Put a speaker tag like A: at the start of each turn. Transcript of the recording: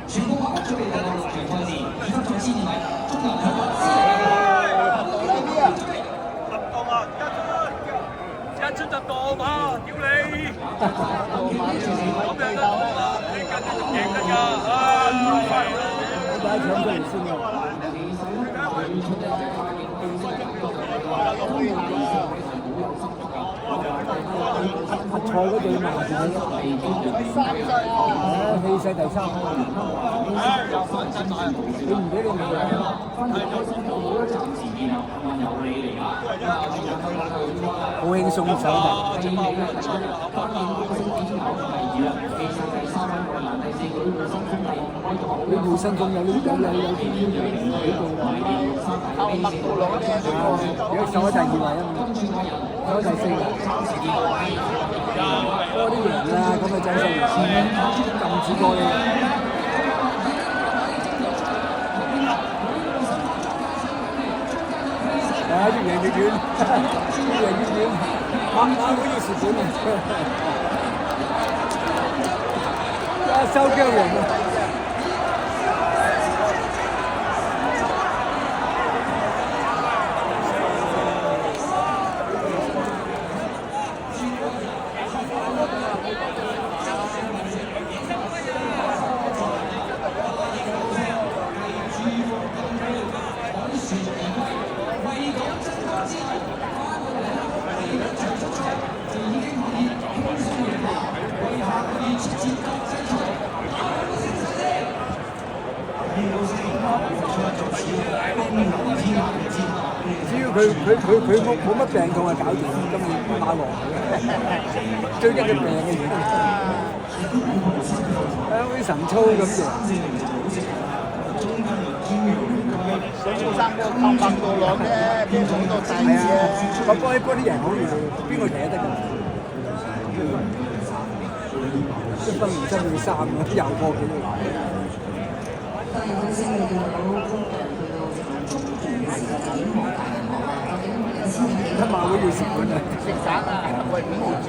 A: 全国华最伟大的选赛事，以及在新年嚟中南香港私
B: 一出就當啊！屌你！咁樣都當啊！你跟住仲贏緊㗎！
C: 第一場都唔先㗎。阿蔡嗰隊慢住佢咯，氣勢第三，你唔俾你唔好輕鬆手法。你本身仲有幾步啦？而家上咗第二位啊嘛，上咗第四位。多啲贏啦，咁咪真係撳住過你。越贏越遠，越贏越遠，馬會要蝕本啊！收姜贏啊！只要佢冇乜病痛就搞掂，今年馬王最緊要病嘅嘢，好似神操咁嘅。
D: 水草生嗰個抗百度浪咧，邊好多細嘅。
C: 我幫啲人好易，邊個騎得㗎？一分唔真要三嘅，又破紀錄。今晚會要蝕本啊！
D: 食散啊！喂，5毫紙。